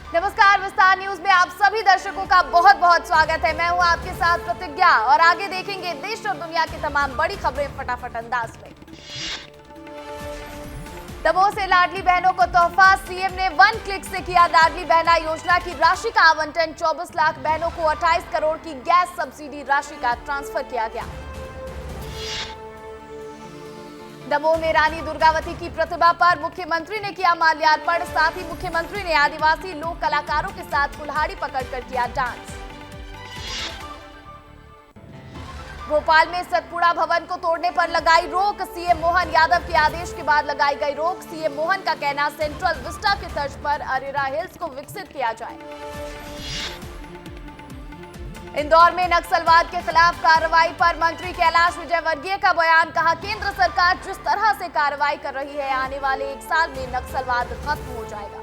नमस्कार, विस्तार न्यूज में आप सभी दर्शकों का बहुत बहुत स्वागत है। मैं हूं आपके साथ प्रतिज्ञा और आगे देखेंगे देश और दुनिया की तमाम बड़ी खबरें फटाफट अंदाज में। दमोह से लाडली बहनों को तोहफा, सीएम ने 1 क्लिक से किया लाडली बहना योजना की राशि का आवंटन। 24 लाख बहनों को 28 करोड़ की गैस सब्सिडी राशि का ट्रांसफर किया गया। दमोह में रानी दुर्गावती की प्रतिमा पर मुख्यमंत्री ने किया माल्यार्पण। साथ ही मुख्यमंत्री ने आदिवासी लोक कलाकारों के साथ कुल्हाड़ी पकड़कर किया डांस। भोपाल में सतपुड़ा भवन को तोड़ने पर लगाई रोक। सीएम मोहन यादव के आदेश के बाद लगाई गई रोक। सीएम मोहन का कहना, सेंट्रल विस्टा की तर्ज पर अरेरा हिल्स को विकसित किया जाए। इंदौर में नक्सलवाद के खिलाफ कार्रवाई पर मंत्री कैलाश विजयवर्गीय का बयान। कहा, केंद्र सरकार जिस तरह से कार्रवाई कर रही है, आने वाले 1 साल में नक्सलवाद खत्म हो जाएगा।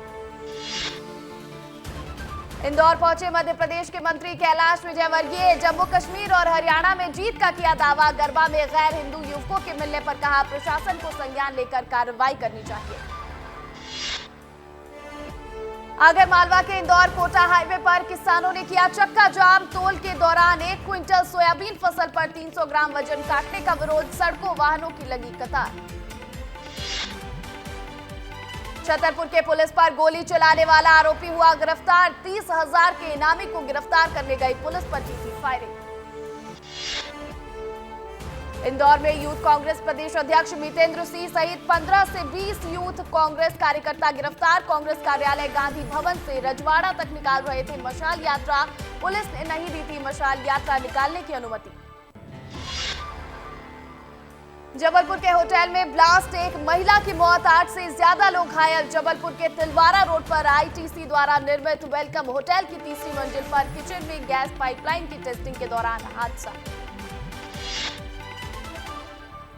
इंदौर पहुंचे मध्य प्रदेश के मंत्री कैलाश विजयवर्गीय। जम्मू कश्मीर और हरियाणा में जीत का किया दावा। गरबा में गैर हिंदू युवकों के मिलने पर कहा, प्रशासन को संज्ञान लेकर कार्रवाई करनी चाहिए। आगर मालवा के इंदौर कोटा हाईवे पर किसानों ने किया चक्का जाम। तोल के दौरान 1 क्विंटल सोयाबीन फसल पर 300 ग्राम वजन काटने का विरोध। सड़कों वाहनों की लगी कतार। छतरपुर के पुलिस पर गोली चलाने वाला आरोपी हुआ गिरफ्तार। 30,000 के इनामी को गिरफ्तार करने गई पुलिस पर की थी फायरिंग। इंदौर में यूथ कांग्रेस प्रदेश अध्यक्ष मितेंद्र सिंह सहित 15 से 20 यूथ कांग्रेस कार्यकर्ता गिरफ्तार। कांग्रेस कार्यालय गांधी भवन से रजवाड़ा तक निकाल रहे थे मशाल यात्रा। पुलिस ने नहीं दी थी मशाल यात्रा निकालने की अनुमति। जबलपुर के होटल में ब्लास्ट, एक महिला की मौत, 8 से ज्यादा लोग घायल। जबलपुर के तिलवारा रोड पर आईटीसी द्वारा निर्मित वेलकम होटल की 3री मंजिल पर किचन में गैस पाइपलाइन की टेस्टिंग के दौरान हादसा।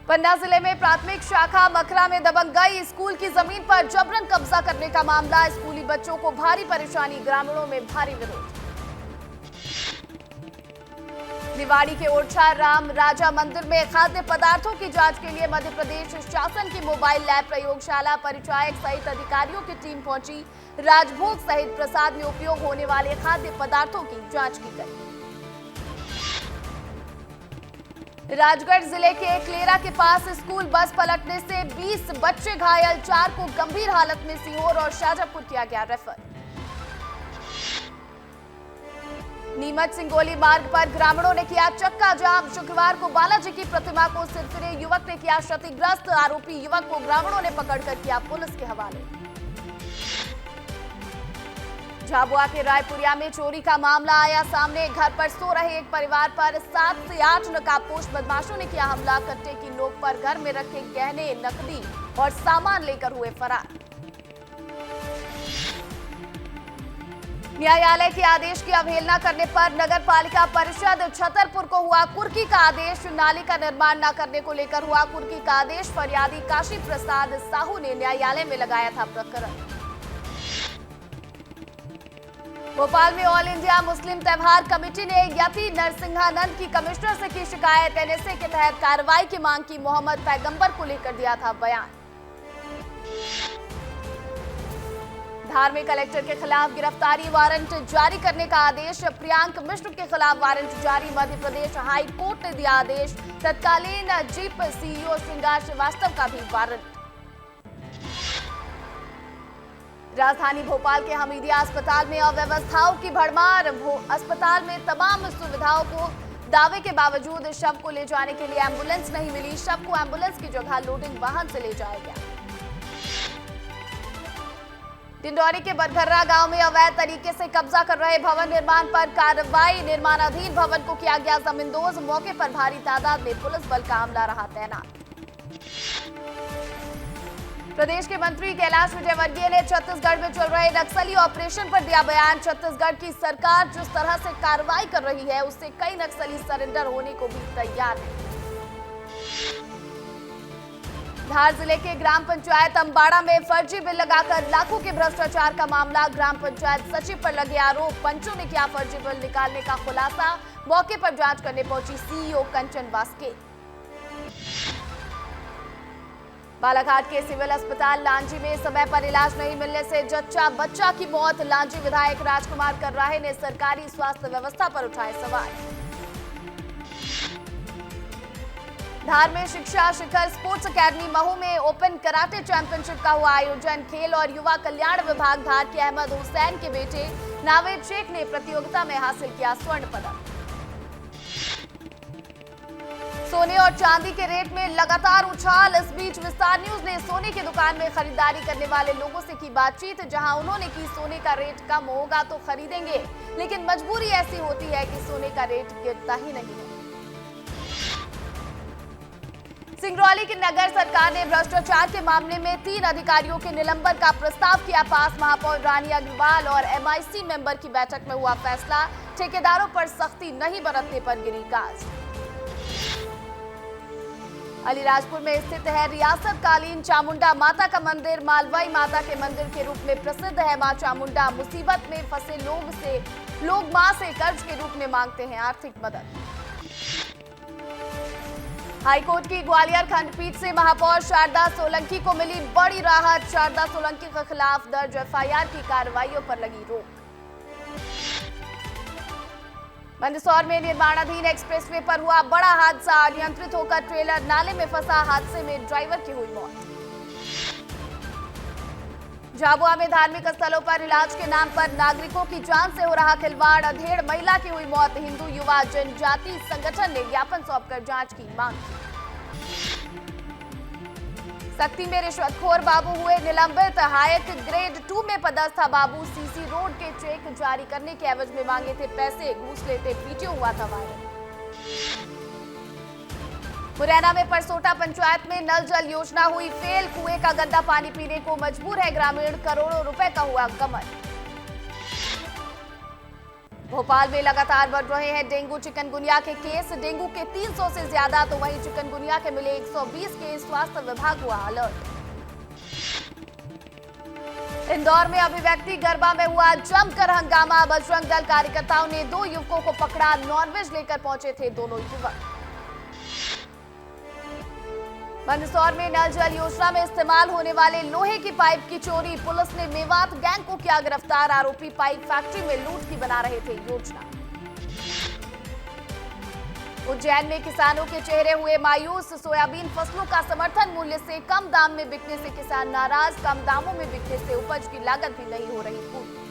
पन्ना जिले में प्राथमिक शाखा मखरा में दबंग गई। स्कूल की जमीन पर जबरन कब्जा करने का मामला। स्कूली बच्चों को भारी परेशानी, ग्रामीणों में भारी विरोध। निवाड़ी के ओरछा राम राजा मंदिर में खाद्य पदार्थों की जांच के लिए मध्य प्रदेश शासन की मोबाइल लैब प्रयोगशाला परिचायक सहित अधिकारियों की टीम पहुंची। राजभोग सहित प्रसाद में उपयोग होने वाले खाद्य पदार्थों की जांच की गई। राजगढ़ जिले के क्लेरा के पास स्कूल बस पलटने से 20 बच्चे घायल। 4 को गंभीर हालत में सीहोर और शाजापुर किया गया रेफर। नीमच सिंगोली मार्ग पर ग्रामीणों ने किया चक्का जाम। शुक्रवार को बालाजी की प्रतिमा को सिरफिरे युवक ने किया क्षतिग्रस्त। आरोपी युवक को ग्रामीणों ने पकड़कर किया पुलिस के हवाले। झाबुआ के रायपुरिया में चोरी का मामला आया सामने। घर पर सो रहे एक परिवार पर 7 से 8 नकाबपोश बदमाशों ने किया हमला। कट्टे की नोक पर घर में रखे गहने, नकदी और सामान लेकर हुए फरार। न्यायालय के आदेश की अवहेलना करने पर नगर पालिका परिषद छतरपुर को हुआ कुर्की का आदेश। नाले का निर्माण न करने को लेकर हुआ कुर्की का आदेश। फरियादी काशी प्रसाद साहू ने न्यायालय में लगाया था प्रकरण। भोपाल में ऑल इंडिया मुस्लिम त्योहार कमेटी ने यति नरसिंहानंद की कमिश्नर से की शिकायत। एनएसए के तहत कार्रवाई की मांग की। मोहम्मद पैगंबर को लेकर दिया था बयान। धार में कलेक्टर के खिलाफ गिरफ्तारी वारंट जारी करने का आदेश। प्रियांक मिश्र के खिलाफ वारंट जारी। मध्य प्रदेश हाई कोर्ट ने दिया आदेश। तत्कालीन जीप सीईओ श्रृंगार श्रीवास्तव का भी वारंट। राजधानी भोपाल के हमीदिया अस्पताल में अव्यवस्थाओं की भरमार। अस्पताल में तमाम सुविधाओं को दावे के बावजूद शव को ले जाने के लिए एम्बुलेंस नहीं मिली। शव को एम्बुलेंस की जगह लोडिंग वाहन से ले जाया गया। डिंडौरी के बरघर्रा गांव में अवैध तरीके से कब्जा कर रहे भवन निर्माण पर कार्रवाई। निर्माणाधीन भवन को किया गया जमींदोज। मौके पर भारी तादाद में पुलिस बल का अमला रहा तैनात। प्रदेश के मंत्री कैलाश विजयवर्गीय ने छत्तीसगढ़ में चल रहे नक्सली ऑपरेशन पर दिया बयान। छत्तीसगढ़ की सरकार जिस तरह से कार्रवाई कर रही है, उससे कई नक्सली सरेंडर होने को भी तैयार है। धार जिले के ग्राम पंचायत अंबाड़ा में फर्जी बिल लगाकर लाखों के भ्रष्टाचार का मामला। ग्राम पंचायत सचिव पर लगे आरोप। पंचों ने किया फर्जी बिल निकालने का खुलासा। मौके पर जांच करने पहुंची सीईओ कंचन वास्के। बालाघाट के सिविल अस्पताल लांजी में समय पर इलाज नहीं मिलने से जच्चा बच्चा की मौत। लांजी विधायक राजकुमार कर्राहे ने सरकारी स्वास्थ्य व्यवस्था पर उठाए सवाल। धार में शिक्षा शिखर स्पोर्ट्स अकेडमी महू में ओपन कराटे चैंपियनशिप का हुआ आयोजन। खेल और युवा कल्याण विभाग धार के अहमद हुसैन के बेटे नावेद शेख ने प्रतियोगिता में हासिल किया स्वर्ण पदक। सोने और चांदी के रेट में लगातार उछाल। इस बीच विस्तार न्यूज ने सोने की दुकान में खरीदारी करने वाले लोगों से की बातचीत, जहां उन्होंने की सोने का रेट कम होगा तो खरीदेंगे, लेकिन मजबूरी ऐसी होती है कि सोने का रेट गिरता ही नहीं है। सिंगरौली की नगर सरकार ने भ्रष्टाचार के मामले में 3 अधिकारियों के निलंबन का प्रस्ताव किया पास। महापौर रानी अग्रवाल और MIC मेंबर की बैठक में हुआ फैसला। ठेकेदारों पर सख्ती नहीं बरतने पर गिरी गाज। अलीराजपुर में स्थित है रियासत कालीन चामुंडा माता का मंदिर। मालवाई माता के मंदिर के रूप में प्रसिद्ध है मां चामुंडा। मुसीबत में फंसे लोग मां से कर्ज के रूप में मांगते हैं आर्थिक मदद। हाईकोर्ट की ग्वालियर खंडपीठ से महापौर शारदा सोलंकी को मिली बड़ी राहत। शारदा सोलंकी के खिलाफ दर्ज FIR की कार्रवाइयों पर लगी रोक। मंदसौर में निर्माणाधीन एक्सप्रेसवे पर हुआ बड़ा हादसा। अनियंत्रित होकर ट्रेलर नाले में फंसा। हादसे में ड्राइवर की हुई मौत। झाबुआ में धार्मिक स्थलों पर इलाज के नाम पर नागरिकों की जान से हो रहा खिलवाड़। अधेड़ महिला की हुई मौत। हिंदू युवा जनजाति संगठन ने ज्ञापन सौंपकर जांच की मांग की। सक्ती में रिश्वतखोर बाबू हुए निलंबित। हायक ग्रेड 2 में पदस्थ था बाबू। CC रोड के चेक जारी करने के एवज में मांगे थे पैसे, घूस लेते वीडियो हुआ था वायरल। मुरैना में परसोटा पंचायत में नल जल योजना हुई फेल। कुएं का गंदा पानी पीने को मजबूर है ग्रामीण। करोड़ों रुपए का हुआ गमन। भोपाल में लगातार बढ़ रहे हैं डेंगू चिकनगुनिया के केस। डेंगू के 300 से ज्यादा तो वहीं चिकनगुनिया के मिले 120 केस। स्वास्थ्य विभाग हुआ अलर्ट। इंदौर में अभिव्यक्ति गरबा में हुआ जमकर हंगामा। बजरंग दल कार्यकर्ताओं ने 2 युवकों को पकड़ा। नॉनवेज लेकर पहुंचे थे दोनों युवक। मंदसौर में नल जल योजना में इस्तेमाल होने वाले लोहे की पाइप की चोरी। पुलिस ने मेवात गैंग को किया गिरफ्तार। आरोपी पाइप फैक्ट्री में लूट की बना रहे थे योजना। उज्जैन में किसानों के चेहरे हुए मायूस। सोयाबीन फसलों का समर्थन मूल्य से कम दाम में बिकने से किसान नाराज। कम दामों में बिकने से उपज की लागत भी नहीं हो रही पूरी।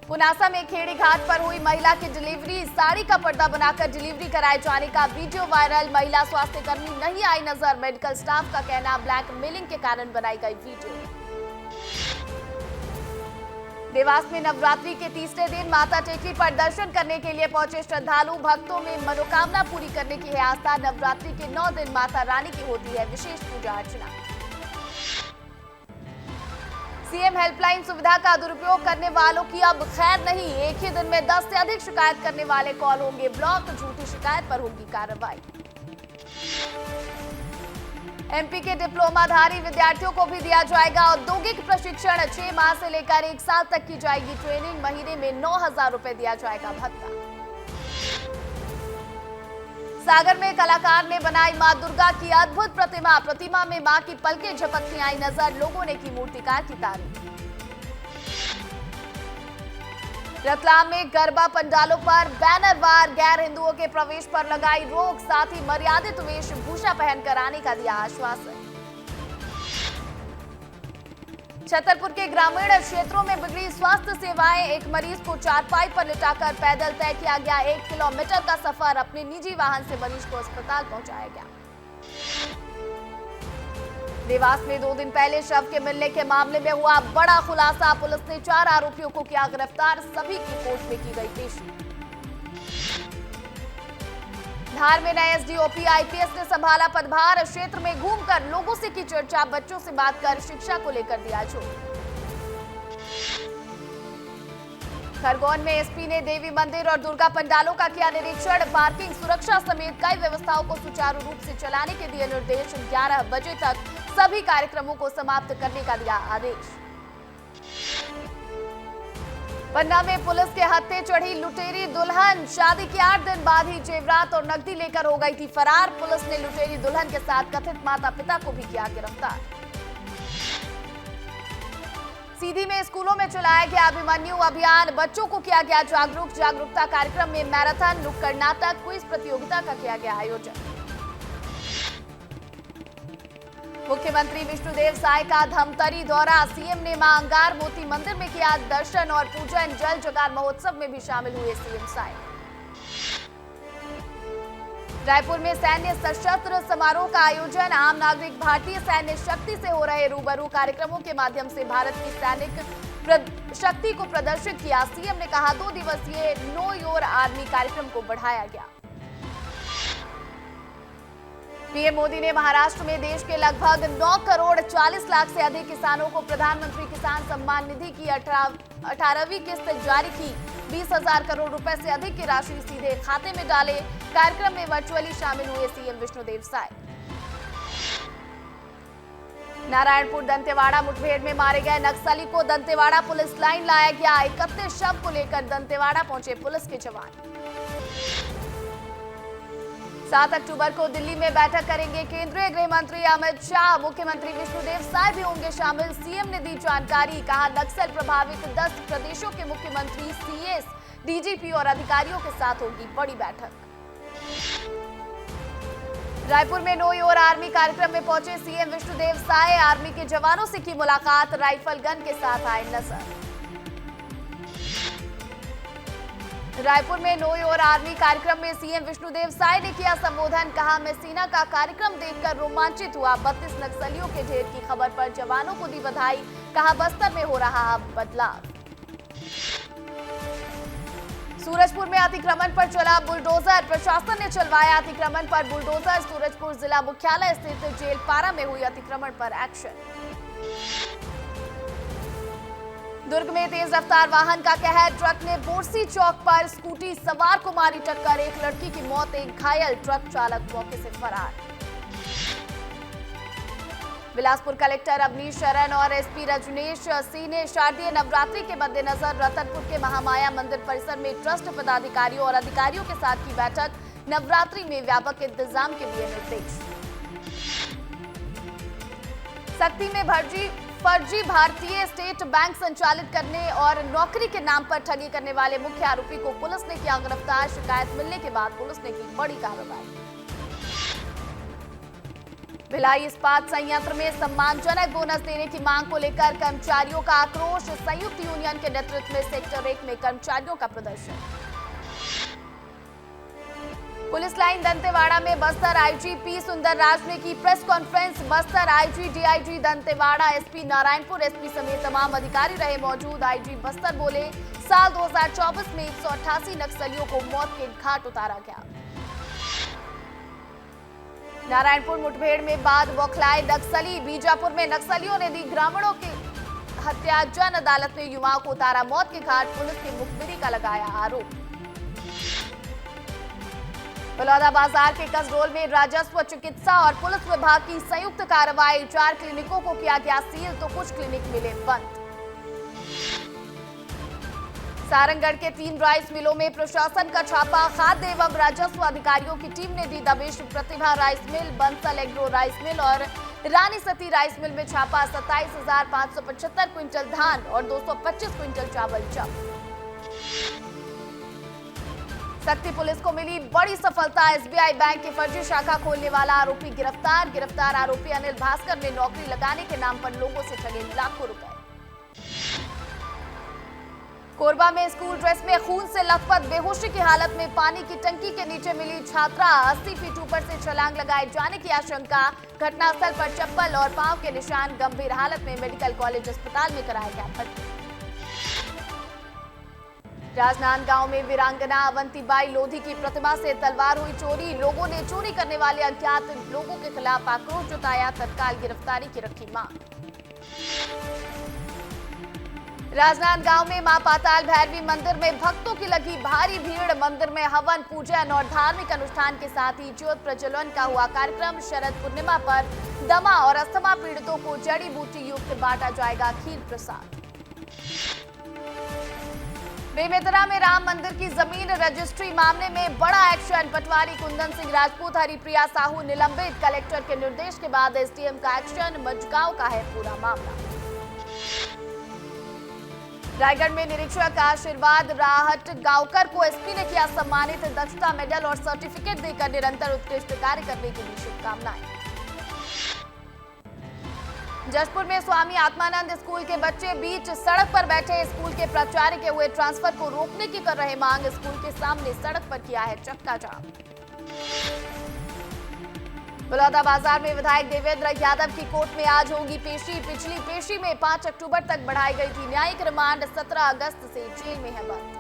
पुनासा में खेड़ी घाट पर हुई महिला की डिलीवरी। साड़ी का पर्दा बनाकर डिलीवरी कराए जाने का वीडियो वायरल। महिला स्वास्थ्य कर्मी नहीं आई नजर। मेडिकल स्टाफ का कहना ब्लैकमेलिंग के कारण बनाई गई वीडियो। देवास में नवरात्रि के तीसरे दिन माता टेकरी पर दर्शन करने के लिए पहुंचे श्रद्धालु। भक्तों में मनोकामना पूरी करने की है आस्था। नवरात्रि के 9 दिन माता रानी की होती है विशेष पूजा अर्चना। सीएम हेल्पलाइन सुविधा का दुरुपयोग करने वालों की अब खैर नहीं। एक ही दिन में 10 से अधिक शिकायत करने वाले कॉल होंगे ब्लॉक। झूठी शिकायत पर होगी कार्रवाई। MP के डिप्लोमाधारी विद्यार्थियों को भी दिया जाएगा औद्योगिक प्रशिक्षण। 6 माह से लेकर 1 साल तक की जाएगी ट्रेनिंग। महीने में 9,000 रुपए दिया जाएगा भत्ता। सागर में कलाकार ने बनाई मां दुर्गा की अद्भुत प्रतिमा में मां की पलकें झपकती आई नजर। लोगों ने की मूर्तिकार की तारीफ। रतलाम में गरबा पंडालों पर बैनरवार। गैर हिंदुओं के प्रवेश पर लगाई रोक। साथ ही मर्यादित वेशभूषा पहनकर आने का दिया आश्वासन। छतरपुर के ग्रामीण क्षेत्रों में बिगड़ी स्वास्थ्य सेवाएं। एक मरीज को चारपाई पर लिटाकर पैदल तय किया गया 1 किलोमीटर का सफर। अपने निजी वाहन से मरीज को अस्पताल पहुंचाया गया। देवास में 2 दिन पहले शव के मिलने के मामले में हुआ बड़ा खुलासा। पुलिस ने 4 आरोपियों को किया गिरफ्तार। सभी की कोर्ट में की गई पेशी। धार में नए SDOP IPS ने संभाला पदभार। क्षेत्र में घूमकर लोगों से की चर्चा। बच्चों से बात कर शिक्षा को लेकर दिया जोर। खरगोन में SP ने देवी मंदिर और दुर्गा पंडालों का किया निरीक्षण। पार्किंग सुरक्षा समेत कई व्यवस्थाओं को सुचारू रूप से चलाने के दिए निर्देश। 11 बजे तक सभी कार्यक्रमों को समाप्त करने का दिया आदेश। पन्ना में पुलिस के हत्थे चढ़ी लुटेरी दुल्हन, शादी के 8 दिन बाद ही जेवरात और नकदी लेकर हो गई थी फरार। पुलिस ने लुटेरी दुल्हन के साथ कथित माता पिता को भी किया गिरफ्तार। सीधी में स्कूलों में चलाया गया अभिमन्यु अभियान, बच्चों को किया गया जागरूक। जागरूकता कार्यक्रम में मैराथन, नुक्कड़ नाटक, क्विज प्रतियोगिता का किया गया आयोजन। मुख्यमंत्री विष्णुदेव साय का धमतरी दौरा, सीएम ने मां अंगार मोती मंदिर में किया दर्शन और पूजन। जल जगार महोत्सव में भी शामिल हुए सीएम साय। रायपुर में सैन्य सशस्त्र समारोह का आयोजन, आम नागरिक भारतीय सैन्य शक्ति से हो रहे रूबरू। कार्यक्रमों के माध्यम से भारत की सैनिक शक्ति को प्रदर्शित किया। सीएम ने कहा 2 दिवसीय नो योर आर्मी कार्यक्रम को बढ़ाया गया। पीएम मोदी ने महाराष्ट्र में देश के लगभग 9 करोड़ 40 लाख से अधिक किसानों को प्रधानमंत्री किसान सम्मान निधि की 18वीं किस्त जारी की। 20,000 करोड़ रुपए से अधिक की राशि सीधे खाते में डाले। कार्यक्रम में वर्चुअली शामिल हुए सीएम विष्णुदेव साय। नारायणपुर दंतेवाड़ा मुठभेड़ में मारे गए नक्सली को दंतेवाड़ा पुलिस लाइन लाया गया। 31 शव को लेकर दंतेवाड़ा पहुंचे पुलिस के जवान। 7 अक्टूबर को दिल्ली में बैठक करेंगे केंद्रीय गृह मंत्री अमित शाह। मुख्यमंत्री विष्णुदेव साय भी होंगे शामिल। सीएम ने दी जानकारी, कहा नक्सल प्रभावित 10 प्रदेशों के मुख्यमंत्री, सीएस, डीजीपी और अधिकारियों के साथ होगी बड़ी बैठक। रायपुर में नो योर आर्मी कार्यक्रम में पहुंचे सीएम विष्णुदेव साय। आर्मी के जवानों से की मुलाकात, राइफल गन के साथ आए नजर। रायपुर में नो योर आर्मी कार्यक्रम में सीएम विष्णुदेव साय ने किया संबोधन, कहा मैं सेना का कार्यक्रम देखकर रोमांचित हुआ। 32 नक्सलियों के ढेर की खबर पर जवानों को दी बधाई, कहा बस्तर में हो रहा बदलाव। सूरजपुर में अतिक्रमण पर चला बुलडोजर, प्रशासन ने चलवाया अतिक्रमण पर बुलडोजर। सूरजपुर जिला मुख्यालय स्थित जेल पारा में हुई अतिक्रमण पर एक्शन। दुर्ग में तेज रफ्तार वाहन का कहर, ट्रक ने बोरसी चौक पर स्कूटी सवार को मारी टक्कर। एक लड़की की मौत, एक घायल, ट्रक चालक मौके से फरार। बिलासपुर कलेक्टर अवनीश शरण और एसपी रजनीश सिंह ने शारदीय नवरात्रि के मद्देनजर रतनपुर के महामाया मंदिर परिसर में ट्रस्ट पदाधिकारियों और अधिकारियों के साथ की बैठक। नवरात्रि में व्यापक इंतजाम के दिए निर्देश। सख्ती में फर्जी भारतीय स्टेट बैंक संचालित करने और नौकरी के नाम पर ठगी करने वाले मुख्य आरोपी को पुलिस ने किया गिरफ्तार। शिकायत मिलने के बाद पुलिस ने की बड़ी कार्रवाई। भिलाई इस्पात संयंत्र में सम्मानजनक बोनस देने की मांग को लेकर कर्मचारियों का आक्रोश। संयुक्त यूनियन के नेतृत्व में सेक्टर 1 में कर्मचारियों का प्रदर्शन। पुलिस लाइन दंतेवाड़ा में बस्तर आईजी पी सुंदरराज ने की press conference. Bastar IG, DIG Dantewada, SP Narayanpur, SP समेत तमाम अधिकारी रहे मौजूद। आईजी बस्तर बोले, साल 2024 में 188 नक्सलियों को मौत के घाट उतारा गया। नारायणपुर मुठभेड़ में बाद बौखलाए नक्सली, बीजापुर में नक्सलियों ने दी ग्रामीणों की हत्या। जन अदालत में युवाओं को उतारा मौत के घाट, पुलिस की मुखबिरी का लगाया आरोप। बलौदा बाजार के कसडोल में राजस्व, चिकित्सा और पुलिस विभाग की संयुक्त कार्रवाई। 4 क्लिनिकों को किया गया सील, तो कुछ क्लिनिक मिले बंद। सारंगगढ़ के 3 राइस मिलों में प्रशासन का छापा। खाद्य एवं राजस्व अधिकारियों की टीम ने दी दबिश। Pratibha rice mill, Bansal agro rice mill और रानी सती राइस मिल में छापा। 27,575 क्विंटल धान और 225 क्विंटल चावल जब्त। सख्ती पुलिस को मिली बड़ी सफलता। एसबीआई बैंक की फर्जी शाखा खोलने वाला आरोपी गिरफ्तार। गिरफ्तार आरोपी अनिल भास्कर ने नौकरी लगाने के नाम पर लोगों से ठगे लाखों रुपए। कोरबा में स्कूल ड्रेस में खून से लथपथ, बेहोशी की हालत में पानी की टंकी के नीचे मिली छात्रा। 80 फीट ऊपर से छलांग लगाए जाने की आशंका। घटनास्थल पर चप्पल और पांव के निशान। गंभीर हालत में मेडिकल कॉलेज अस्पताल में कराया गया भर्ती। राजनांदगांव में वीरांगना अवंतीबाई लोधी की प्रतिमा से तलवार हुई चोरी। लोगों ने चोरी करने वाले अज्ञात लोगों के खिलाफ आक्रोश जताया। तत्काल गिरफ्तारी की रखी मांग। राजनांदगांव में मां पाताल भैरवी मंदिर में भक्तों की लगी भारी भीड़। मंदिर में हवन, पूजन और धार्मिक अनुष्ठान के साथ ही ज्योत प्रज्वलन का हुआ कार्यक्रम। शरद पूर्णिमा पर दमा और अस्थमा पीड़ितों को जड़ी बूटी युक्त बांटा जाएगा खीर प्रसाद। बेमेतरा में राम मंदिर की जमीन रजिस्ट्री मामले में बड़ा एक्शन। पटवारी कुंदन सिंह राजपूत, हरिप्रिया साहू निलंबित। कलेक्टर के निर्देश के बाद एसडीएम का एक्शन। मजगांव का है पूरा मामला। रायगढ़ में निरीक्षक आशीर्वाद राहटगांवकर को एसपी ने किया सम्मानित। दक्षता मेडल और सर्टिफिकेट देकर निरंतर उत्कृष्ट कार्य करने के लिए शुभकामनाएं। जशपुर में स्वामी आत्मानंद स्कूल के बच्चे बीच सड़क पर बैठे स्कूल के प्राचार्य के हुए ट्रांसफर को रोकने की कर रहे मांग। स्कूल के सामने सड़क पर किया है चक्का जाम। बलौदाबाजार में विधायक देवेंद्र यादव की कोर्ट में आज होगी पेशी। पिछली पेशी में 5 अक्टूबर तक बढ़ाई गई थी न्यायिक रिमांड। 17 अगस्त से जेल में है बंद।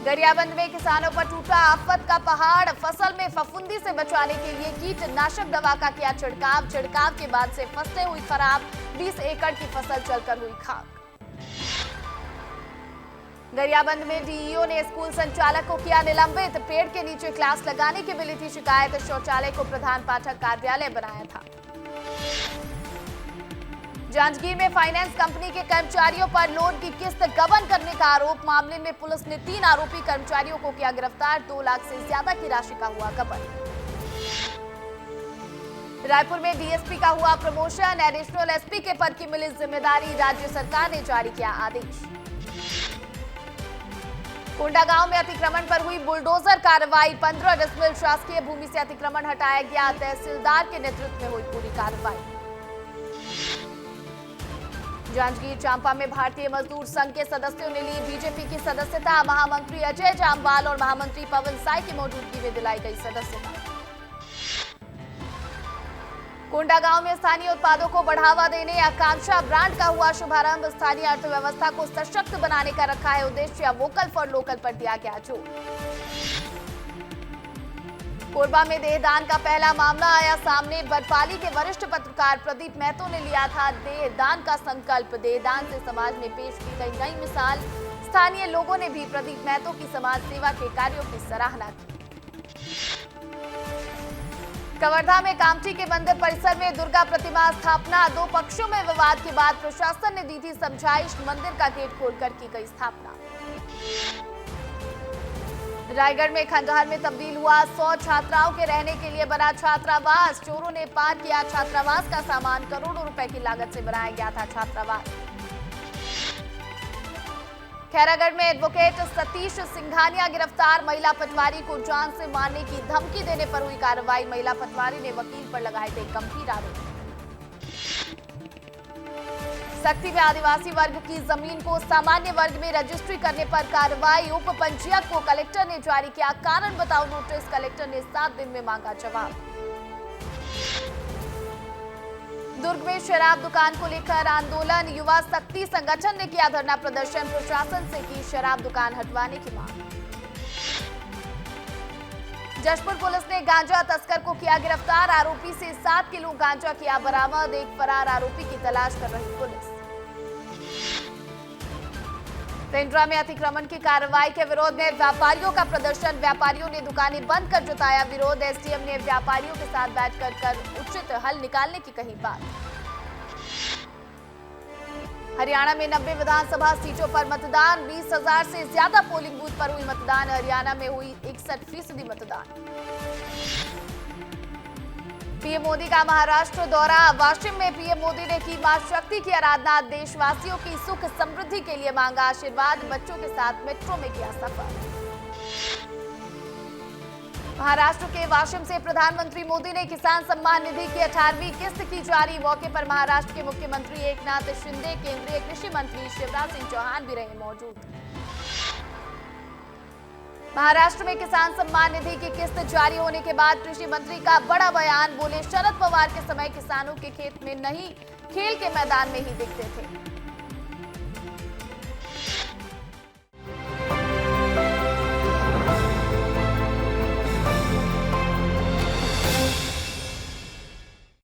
गरियाबंद में किसानों पर टूटा आफत का पहाड़। फसल में फफूंदी से बचाने के लिए कीटनाशक दवा का किया छिड़काव के बाद से फसलें हुई खराब। 20 एकड़ की फसल जलकर हुई खाक। गरियाबंद में डीईओ ने स्कूल संचालक को किया निलंबित। पेड़ के नीचे क्लास लगाने की मिली थी शिकायत। शौचालय को प्रधान पाठक कार्यालय बनाया था। जांजगीर में फाइनेंस कंपनी के कर्मचारियों पर लोन की किस्त गबन करने का आरोप। मामले में पुलिस ने 3 आरोपी कर्मचारियों को किया गिरफ्तार। 2 लाख से ज्यादा की राशि का हुआ गबन। रायपुर में डीएसपी का हुआ प्रमोशन। एडिशनल एसपी के पद की मिली जिम्मेदारी। राज्य सरकार ने जारी किया आदेश। कोंडागांव में अतिक्रमण पर हुई बुलडोजर कार्रवाई। 15 डिसमिल शासकीय भूमि से अतिक्रमण हटाया गया। तहसीलदार के नेतृत्व में हुई पूरी कार्रवाई। जांजगीर चांपा में भारतीय मजदूर संघ के सदस्यों ने ली बीजेपी की सदस्यता। महामंत्री अजय जामवाल और महामंत्री पवन साय की मौजूदगी में दिलाई गई सदस्यता। कोंडागांव में स्थानीय उत्पादों को बढ़ावा देने आकांक्षा ब्रांड का हुआ शुभारंभ। स्थानीय अर्थव्यवस्था को सशक्त बनाने का रखा है उद्देश्य। वोकल फॉर लोकल पर दिया गया जोर। कोरबा में देहदान का पहला मामला आया सामने। बरपाली के वरिष्ठ पत्रकार प्रदीप महतो ने लिया था देहदान का संकल्प। देहदान से समाज में पेश की गई नई मिसाल। स्थानीय लोगों ने भी प्रदीप महतो की समाज सेवा के कार्यों की सराहना की। कवर्धा में कामठी के मंदिर परिसर में दुर्गा प्रतिमा स्थापना। 2 पक्षों में विवाद के बाद प्रशासन ने दी थी समझाइश। मंदिर का गेट खोलकर की गई स्थापना। रायगढ़ में खंडहर में तब्दील हुआ 100 छात्राओं के रहने के लिए बना छात्रावास। चोरों ने पार किया छात्रावास का सामान। करोड़ों रुपए की लागत से बनाया गया था छात्रावास। खैरागढ़ में एडवोकेट सतीश सिंघानिया गिरफ्तार। महिला पटवारी को जान से मारने की धमकी देने पर हुई कार्रवाई। महिला पटवारी ने वकील पर लगाए थे गंभीर आरोप। सक्ती में आदिवासी वर्ग की जमीन को सामान्य वर्ग में रजिस्ट्री करने पर कार्रवाई। उप पंजीयक को कलेक्टर ने जारी किया कारण बताओ नोटिस। कलेक्टर ने 7 दिन में मांगा जवाब। दुर्ग में शराब दुकान को लेकर आंदोलन। युवा शक्ति संगठन ने किया धरना प्रदर्शन। प्रशासन से की शराब दुकान हटवाने की मांग। जशपुर पुलिस ने गांजा तस्कर को किया गिरफ्तार। आरोपी से 7 किलो गांजा किया बरामद। एक फरार आरोपी की तलाश कर रही पुलिस। पेंड्रा में अतिक्रमण की कार्रवाई के विरोध में व्यापारियों का प्रदर्शन। व्यापारियों ने दुकानें बंद कर जताया विरोध। एसडीएम ने व्यापारियों के साथ बैठकर कर उचित हल निकालने की कही बात। हरियाणा में 90 विधानसभा सीटों पर मतदान। 20,000 से ज्यादा पोलिंग बूथ पर हुई मतदान। हरियाणा में हुई 61% मतदान। पीएम मोदी का महाराष्ट्र दौरा। वाशिम में पीएम मोदी ने की मां शक्ति की आराधना। देशवासियों की सुख समृद्धि के लिए मांगा आशीर्वाद। बच्चों के साथ मेट्रो में किया सफर। महाराष्ट्र के वाशिम से प्रधानमंत्री मोदी ने किसान सम्मान निधि की 18वीं किस्त की जारी। मौके पर महाराष्ट्र के मुख्यमंत्री एकनाथ शिंदे, केंद्रीय कृषि मंत्री शिवराज सिंह चौहान भी रहे मौजूद। महाराष्ट्र में किसान सम्मान निधि की किस्त जारी होने के बाद कृषि मंत्री का बड़ा बयान। बोले शरद पवार के समय किसानों के खेत में नहीं खेल के मैदान में ही दिखते थे।